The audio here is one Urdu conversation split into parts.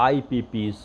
IPPs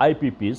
IPPs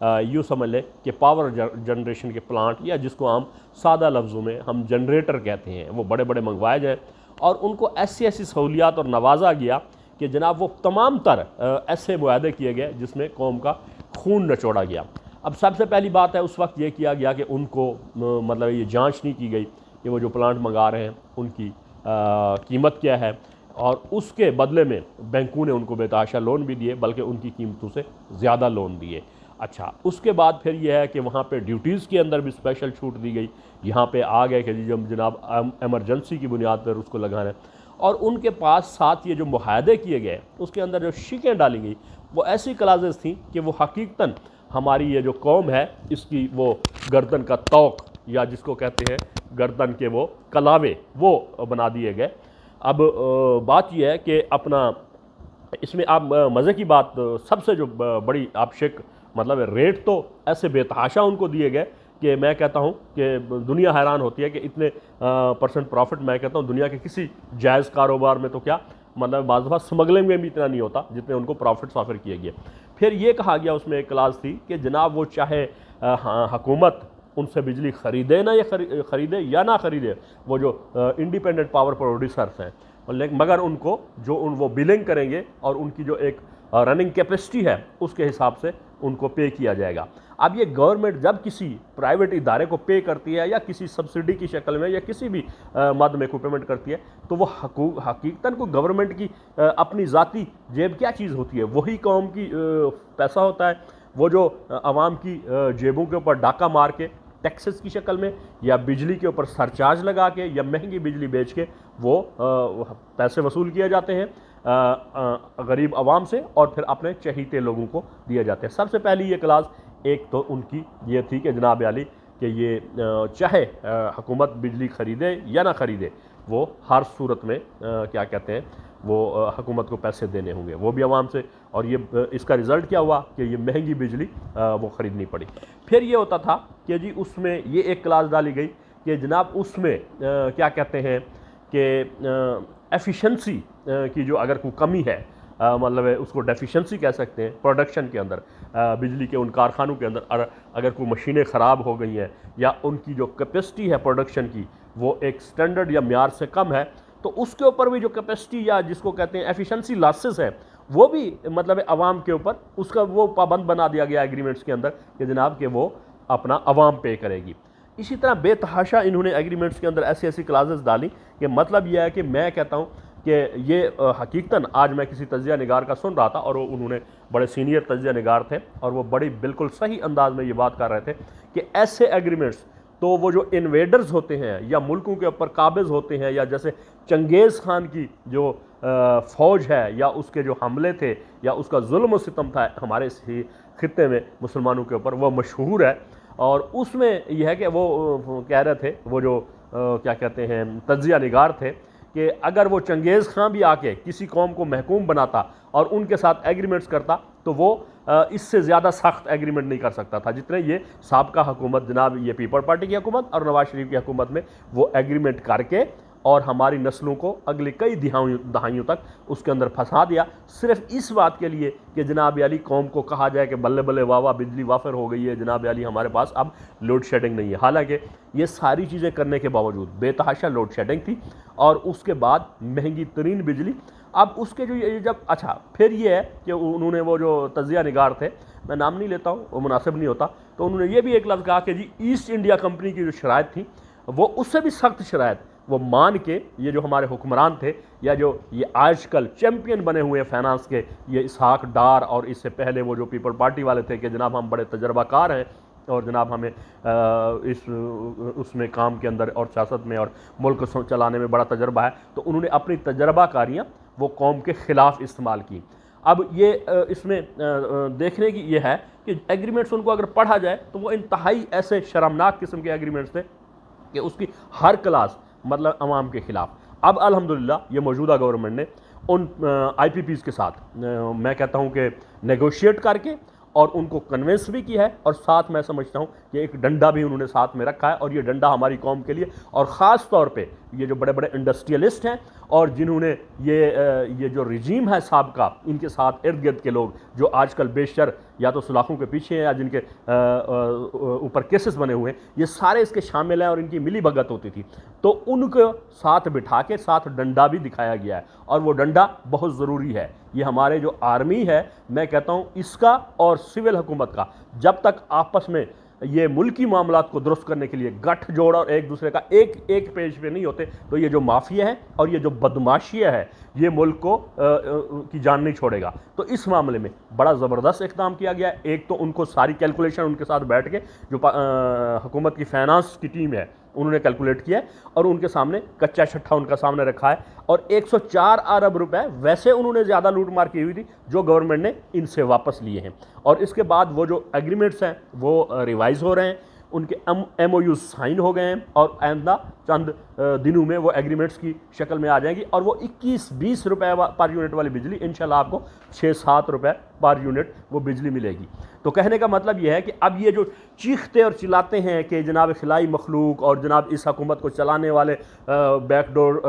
یوں سمجھ لیں کہ پاور جنریشن کے پلانٹ، یا جس کو ہم سادہ لفظوں میں ہم جنریٹر کہتے ہیں، وہ بڑے بڑے منگوائے جائیں اور ان کو ایسی ایسی سہولیات اور نوازا گیا کہ جناب وہ تمام تر ایسے معاہدے کیے گئے جس میں قوم کا خون نچوڑا گیا۔ اب سب سے پہلی بات ہے اس وقت یہ کیا گیا کہ ان کو مطلب یہ جانچ نہیں کی گئی کہ وہ جو پلانٹ منگا رہے ہیں ان کی قیمت کیا ہے، اور اس کے بدلے میں بینکوں نے ان کو بے تحاشا لون بھی دیے، بلکہ ان کی قیمتوں سے زیادہ لون دیے۔ اچھا، اس کے بعد پھر یہ ہے کہ وہاں پہ ڈیوٹیز کے اندر بھی اسپیشل چھوٹ دی گئی، یہاں پہ آ گئے کہ جناب ایمرجنسی کی بنیاد پر اس کو لگانا ہے، اور ان کے پاس ساتھ یہ جو معاہدے کیے گئے اس کے اندر جو شیکیں ڈالی گئی وہ ایسی کلازز تھیں کہ وہ حقیقتاً ہماری یہ جو قوم ہے اس کی وہ گردن کا طوق، یا جس کو کہتے ہیں گردن کے وہ کلاوے، وہ بنا دیے گئے۔ اب بات یہ ہے کہ اپنا اس میں آپ مزے کی بات، سب سے جو بڑی آپ مطلب ریٹ تو ایسے بے تحاشا ان کو دیے گئے کہ میں کہتا ہوں کہ دنیا حیران ہوتی ہے کہ اتنے پرسنٹ پروفٹ میں کہتا ہوں دنیا کے کسی جائز کاروبار میں تو کیا مطلب بعض دفعہ سمگلنگ میں بھی اتنا نہیں ہوتا جتنے ان کو پروفٹس آفر کیے گئے۔ پھر یہ کہا گیا اس میں ایک کلاس تھی کہ جناب وہ چاہے حکومت ان سے بجلی خریدے یا نہ خریدے، وہ جو انڈیپینڈنٹ پاور پروڈیوسرز ہیں، مگر ان کو جو وہ بلنگ کریں گے اور ان کی جو ایک رننگ کیپیسٹی ہے اس کے حساب سے ان کو پے کیا جائے گا۔ اب یہ گورنمنٹ جب کسی پرائیویٹ ادارے کو پے کرتی ہے یا کسی سبسڈی کی شکل میں یا کسی بھی مد میں کو پیمنٹ کرتی ہے تو وہ حقیقتاً کو گورنمنٹ کی اپنی ذاتی جیب کیا چیز ہوتی ہے، وہی قوم کی پیسہ ہوتا ہے، وہ جو عوام کی جیبوں کے اوپر ڈاکہ مار کے ٹیکسز کی شکل میں یا بجلی کے اوپر سرچارج لگا کے یا مہنگی بجلی بیچ کے وہ پیسے وصول کیے جاتے ہیں غریب عوام سے، اور پھر اپنے چہیتے لوگوں کو دیے جاتے ہیں۔ سب سے پہلی یہ کلاس ایک تو ان کی یہ تھی کہ جناب عالی کہ یہ چاہے حکومت بجلی خریدے یا نہ خریدے، وہ ہر صورت میں کیا کہتے ہیں وہ حکومت کو پیسے دینے ہوں گے، وہ بھی عوام سے، اور یہ اس کا رزلٹ کیا ہوا کہ یہ مہنگی بجلی وہ خریدنی پڑی۔ پھر یہ ہوتا تھا کہ جی اس میں یہ ایک کلاس ڈالی گئی کہ جناب اس میں کیا کہتے ہیں کہ ایفیشنسی کی جو اگر کوئی کمی ہے، مطلب اس کو ڈیفیشنسی کہہ سکتے ہیں پروڈکشن کے اندر، بجلی کے ان کارخانوں کے اندر اگر کوئی مشینیں خراب ہو گئی ہیں یا ان کی جو کیپیسٹی ہے پروڈکشن کی وہ ایک سٹینڈرڈ یا معیار سے کم ہے، تو اس کے اوپر بھی جو کیپیسٹی یا جس کو کہتے ہیں ایفیشنسی لاسز ہے وہ بھی مطلب عوام کے اوپر اس کا وہ پابند بنا دیا گیا ایگریمنٹس کے اندر کہ جناب کہ وہ اپنا عوام پے کرے گی۔ اسی طرح بے تحاشا انہوں نے ایگریمنٹس کے اندر ایسی ایسی کلازز ڈالی کہ مطلب یہ ہے کہ میں کہتا ہوں کہ یہ حقیقتاً آج میں کسی تجزیہ نگار کا سن رہا تھا اور انہوں نے بڑے سینئر تجزیہ نگار تھے اور وہ بڑی بالکل صحیح انداز میں یہ بات کر رہے تھے کہ ایسے ایگریمنٹس تو وہ جو انویڈرز ہوتے ہیں یا ملکوں کے اوپر قابض ہوتے ہیں، یا جیسے چنگیز خان کی جو فوج ہے یا اس کے جو حملے تھے یا اس کا ظلم و ستم تھا ہمارے اس خطے میں مسلمانوں کے اوپر، وہ مشہور ہے۔ اور اس میں یہ ہے کہ وہ کہہ رہے تھے وہ جو کیا کہتے ہیں تجزیہ نگار تھے کہ اگر وہ چنگیز خان بھی آ کے کسی قوم کو محکوم بناتا اور ان کے ساتھ ایگریمنٹس کرتا تو وہ اس سے زیادہ سخت ایگریمنٹ نہیں کر سکتا تھا جتنے یہ سابقہ حکومت جناب یہ پیپل پارٹی کی حکومت اور نواز شریف کی حکومت میں وہ ایگریمنٹ کر کے اور ہماری نسلوں کو اگلی کئی دہائیوں تک اس کے اندر پھنسا دیا، صرف اس بات کے لیے کہ جناب علی قوم کو کہا جائے کہ بلے بلے واہ واہ بجلی وافر ہو گئی ہے، جناب علی ہمارے پاس اب لوڈ شیڈنگ نہیں ہے۔ حالانکہ یہ ساری چیزیں کرنے کے باوجود بے تحاشا لوڈ شیڈنگ تھی اور اس کے بعد مہنگی ترین بجلی۔ اب اس کے جو جب اچھا پھر یہ ہے کہ انہوں نے وہ جو تجزیہ نگار تھے، میں نام نہیں لیتا ہوں وہ مناسب نہیں ہوتا، تو انہوں نے یہ بھی ایک لفظ کہا کہ جی ایسٹ انڈیا کمپنی کی جو شرائط تھیں وہ اس سے بھی سخت شرائط وہ مان کے یہ جو ہمارے حکمران تھے یا جو یہ آج کل چیمپئن بنے ہوئے ہیں فائنانس کے، یہ اسحاق ڈار اور اس سے پہلے وہ جو پیپل پارٹی والے تھے کہ جناب ہم بڑے تجربہ کار ہیں اور جناب ہمیں اس میں کام کے اندر اور سیاست میں اور ملک چلانے میں بڑا تجربہ ہے، تو انہوں نے اپنی تجربہ کاریاں وہ قوم کے خلاف استعمال کی۔ اب یہ اس میں دیکھنے کی یہ ہے کہ ایگریمنٹس ان کو اگر پڑھا جائے تو وہ انتہائی ایسے شرمناک قسم کے ایگریمنٹس تھے کہ اس کی ہر کلاس مطلب عوام کے خلاف۔ اب الحمدللہ یہ موجودہ گورنمنٹ نے ان آئی پی پیز کے ساتھ میں کہتا ہوں کہ نیگوشیٹ کر کے اور ان کو کنونس بھی کی ہے، اور ساتھ میں سمجھتا ہوں کہ ایک ڈنڈا بھی انہوں نے ساتھ میں رکھا ہے، اور یہ ڈنڈا ہماری قوم کے لیے اور خاص طور پہ یہ جو بڑے بڑے انڈسٹریلسٹ ہیں اور جنہوں نے یہ جو رجیم ہے سابقہ، ان کے ساتھ ارد گرد کے لوگ جو آج کل بیشتر یا تو سلاخوں کے پیچھے ہیں یا جن کے اوپر کیسز بنے ہوئے ہیں، یہ سارے اس کے شامل ہیں اور ان کی ملی بھگت ہوتی تھی۔ تو ان کو ساتھ بٹھا کے ساتھ ڈنڈا بھی دکھایا گیا ہے، اور وہ ڈنڈا بہت ضروری ہے۔ یہ ہمارے جو آرمی ہے، میں کہتا ہوں اس کا اور سول حکومت کا، جب تک آپس میں یہ ملکی معاملات کو درست کرنے کے لیے گٹھ جوڑ اور ایک دوسرے کا ایک پیج پہ نہیں ہوتے، تو یہ جو مافیا ہے اور یہ جو بدماشیہ ہے، یہ ملک کو کی جان نہیں چھوڑے گا۔ تو اس معاملے میں بڑا زبردست اقدام کیا گیا ہے۔ ایک تو ان کو ساری کیلکولیشن ان کے ساتھ بیٹھ کے جو حکومت کی فائنانس کی ٹیم ہے انہوں نے کیلکولیٹ کیا ہے، اور ان کے سامنے کچا چھٹا ان کا سامنے رکھا ہے، اور 104 ارب روپے ویسے انہوں نے زیادہ لوٹ مار کی ہوئی تھی جو گورنمنٹ نے ان سے واپس لیے ہیں۔ اور اس کے بعد وہ جو ایگریمنٹس ہیں وہ ریوائز ہو رہے ہیں، ان کے ایم او یوز سائن ہو گئے ہیں، اور آئندہ چند دنوں میں وہ ایگریمنٹس کی شکل میں آ جائیں گی، اور وہ 21-20 روپے پر یونٹ والی بجلی انشاءاللہ آپ کو 6-7 روپے پر یونٹ وہ بجلی ملے گی۔ تو کہنے کا مطلب یہ ہے کہ اب یہ جو چیختے اور چلاتے ہیں کہ جناب خلائی مخلوق اور جناب اس حکومت کو چلانے والے بیک ڈور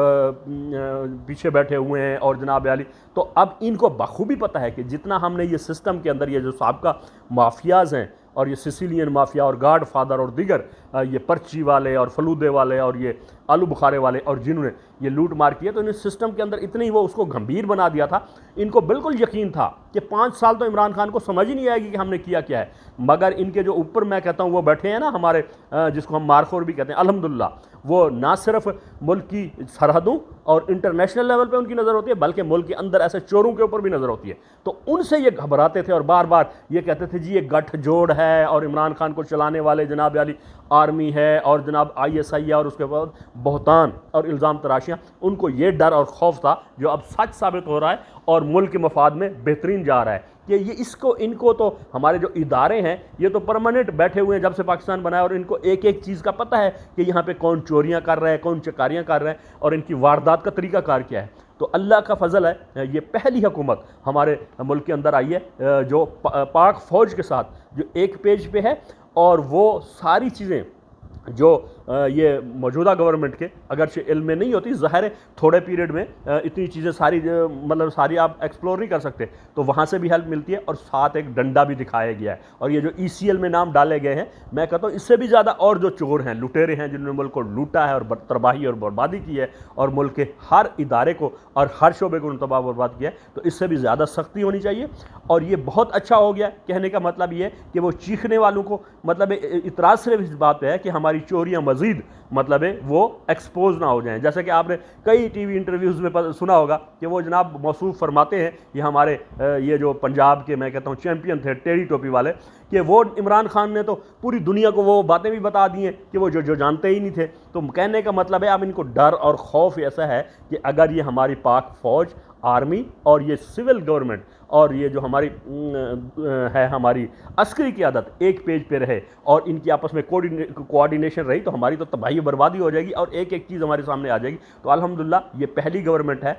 پیچھے بیٹھے ہوئے ہیں اور جناب علی، تو اب ان کو بخوبی پتہ ہے کہ جتنا ہم نے یہ سسٹم کے اندر یہ جو سابقہ مافیاز ہیں اور یہ سسیلین مافیا اور گاڈ فادر اور دیگر یہ پرچی والے اور فلودے والے اور یہ آلو بخارے والے اور جنہوں نے یہ لوٹ مار کیا، تو انہیں سسٹم کے اندر اتنی وہ اس کو گھمبیر بنا دیا تھا، ان کو بالکل یقین تھا کہ 5 سال تو عمران خان کو سمجھ ہی نہیں آئے گی کہ ہم نے کیا ہے۔ مگر ان کے جو اوپر میں کہتا ہوں وہ بیٹھے ہیں نا ہمارے، جس کو ہم مارخور بھی کہتے ہیں، الحمدللہ وہ نہ صرف ملک کی سرحدوں اور انٹرنیشنل لیول پہ ان کی نظر ہوتی ہے، بلکہ ملک کے اندر ایسے چوروں کے اوپر بھی نظر ہوتی ہے۔ تو ان سے یہ گھبراتے تھے اور بار بار یہ کہتے تھے جی یہ گٹھ جوڑ ہے، اور عمران خان کو چلانے والے جناب علی آرمی ہے اور جناب ISI ہے، اور اس کے بعد بہتان اور الزام تراشیاں، ان کو یہ ڈر اور خوف تھا جو اب سچ ثابت ہو رہا ہے اور ملک کے مفاد میں بہترین جا رہا ہے کہ یہ ان کو تو ہمارے جو ادارے ہیں یہ تو پرماننٹ بیٹھے ہوئے ہیں جب سے پاکستان بنا ہے، اور ان کو ایک ایک چیز کا پتہ ہے کہ یہاں پہ کون چوریاں کر رہا ہے، کون چکاریاں کر رہے ہیں، اور ان کی واردات کا طریقہ کار کیا ہے۔ تو اللہ کا فضل ہے، یہ پہلی حکومت ہمارے ملک کے اندر آئی ہے جو پاک فوج کے ساتھ جو ایک پیج پہ ہے، اور وہ ساری چیزیں جو یہ موجودہ گورنمنٹ کے اگرچہ علم میں نہیں ہوتی، ظاہر ہے تھوڑے پیریڈ میں اتنی چیزیں ساری آپ ایکسپلور نہیں کر سکتے، تو وہاں سے بھی ہیلپ ملتی ہے، اور ساتھ ایک ڈنڈا بھی دکھایا گیا ہے۔ اور یہ جو ECL میں نام ڈالے گئے ہیں، میں کہتا ہوں اس سے بھی زیادہ اور جو چور ہیں، لٹیرے ہیں، جنہوں نے ملک کو لوٹا ہے اور تباہی اور بربادی کی ہے اور ملک کے ہر ادارے کو اور ہر شعبے کو تباہ برباد کیا ہے، تو اس سے بھی زیادہ سختی ہونی چاہیے۔ اور یہ بہت اچھا ہو گیا، کہنے کا مطلب یہ ہے کہ وہ چیخنے والوں کو مطلب اعتراض صرف اس بات پہ ہے کہ ہماری چوریاں مزید مطلب ہے وہ ایکسپوز نہ ہو جائیں۔ جیسے کہ آپ نے کئی ٹی وی انٹرویوز میں سنا ہوگا کہ وہ جناب موصوف فرماتے ہیں، یہ ہمارے یہ جو پنجاب کے میں کہتا ہوں چیمپئن تھے ٹیڑھی ٹوپی والے، کہ وہ عمران خان نے تو پوری دنیا کو وہ باتیں بھی بتا دی ہیں کہ وہ جو جانتے ہی نہیں تھے۔ تو کہنے کا مطلب ہے اب ان کو ڈر اور خوف ایسا ہے کہ اگر یہ ہماری پاک فوج، آرمی اور یہ سول گورنمنٹ اور یہ جو ہماری ہے ہماری عسکری قیادت ایک پیج پہ رہے اور ان کی آپس میں کوآرڈینیشن رہی، تو ہماری تو تباہی و بربادی ہو جائے گی اور ایک ایک چیز ہمارے سامنے آ جائے گی۔ تو الحمدللہ یہ پہلی گورنمنٹ ہے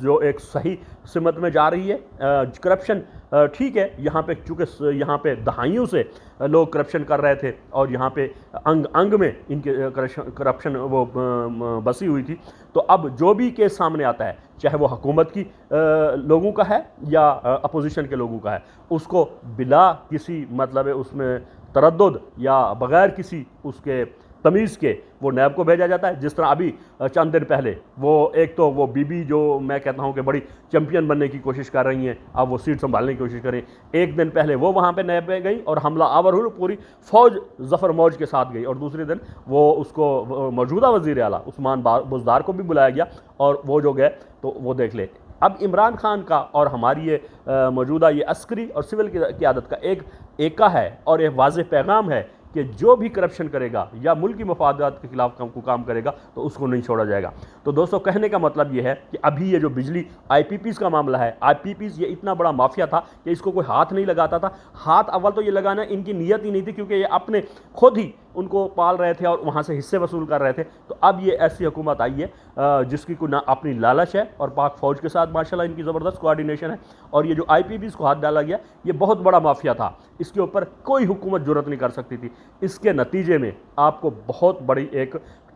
جو ایک صحیح سمت میں جا رہی ہے۔ کرپشن ٹھیک ہے، یہاں پہ چونکہ یہاں پہ دہائیوں سے لوگ کرپشن کر رہے تھے اور یہاں پہ انگ میں ان کے کرپشن وہ بسی ہوئی تھی، تو اب جو بھی کیس سامنے آتا ہے، چاہے وہ حکومت کی لوگوں کا ہے یا اپوزیشن کے لوگوں کا ہے، اس کو بلا کسی مطلب اس میں تردد یا بغیر کسی اس کے تمیز کے وہ نیب کو بھیجا جاتا ہے۔ جس طرح ابھی چند دن پہلے وہ ایک تو وہ بی بی جو میں کہتا ہوں کہ بڑی چیمپئن بننے کی کوشش کر رہی ہیں، اب وہ سیٹ سنبھالنے کی کوشش کریں، ایک دن پہلے وہ وہاں پہ نیب پہ گئی اور حملہ آور ہوئی، پوری فوج ظفر موج کے ساتھ گئی، اور دوسرے دن وہ اس کو موجودہ وزیر اعلیٰ عثمان بزدار کو بھی بلایا گیا اور وہ جو گئے تو وہ دیکھ لے۔ اب عمران خان کا اور ہماری یہ موجودہ یہ عسکری اور سول قیادت کا ایک ہے اور ایک واضح پیغام ہے کہ جو بھی کرپشن کرے گا یا ملکی مفادات کے خلاف کام کرے گا تو اس کو نہیں چھوڑا جائے گا۔ تو دوستو کہنے کا مطلب یہ ہے کہ ابھی یہ جو بجلی IPPs کا معاملہ ہے، IPPs یہ اتنا بڑا مافیا تھا کہ اس کو کوئی ہاتھ نہیں لگاتا تھا۔ ہاتھ اول تو یہ لگانا ان کی نیت ہی نہیں تھی، کیونکہ یہ اپنے خود ہی ان کو پال رہے تھے اور وہاں سے حصے وصول کر رہے تھے۔ تو اب یہ ایسی حکومت آئی ہے جس کی کوئی نہ اپنی لالچ ہے، اور پاک فوج کے ساتھ ماشاءاللہ ان کی زبردست کوآرڈینیشن ہے، اور یہ جو IPPs کو ہاتھ ڈالا گیا یہ بہت بڑا مافیا تھا، اس کے اوپر کوئی حکومت جرأت نہیں کر سکتی تھی۔ اس کے نتیجے میں آپ کو بہت بڑی ایک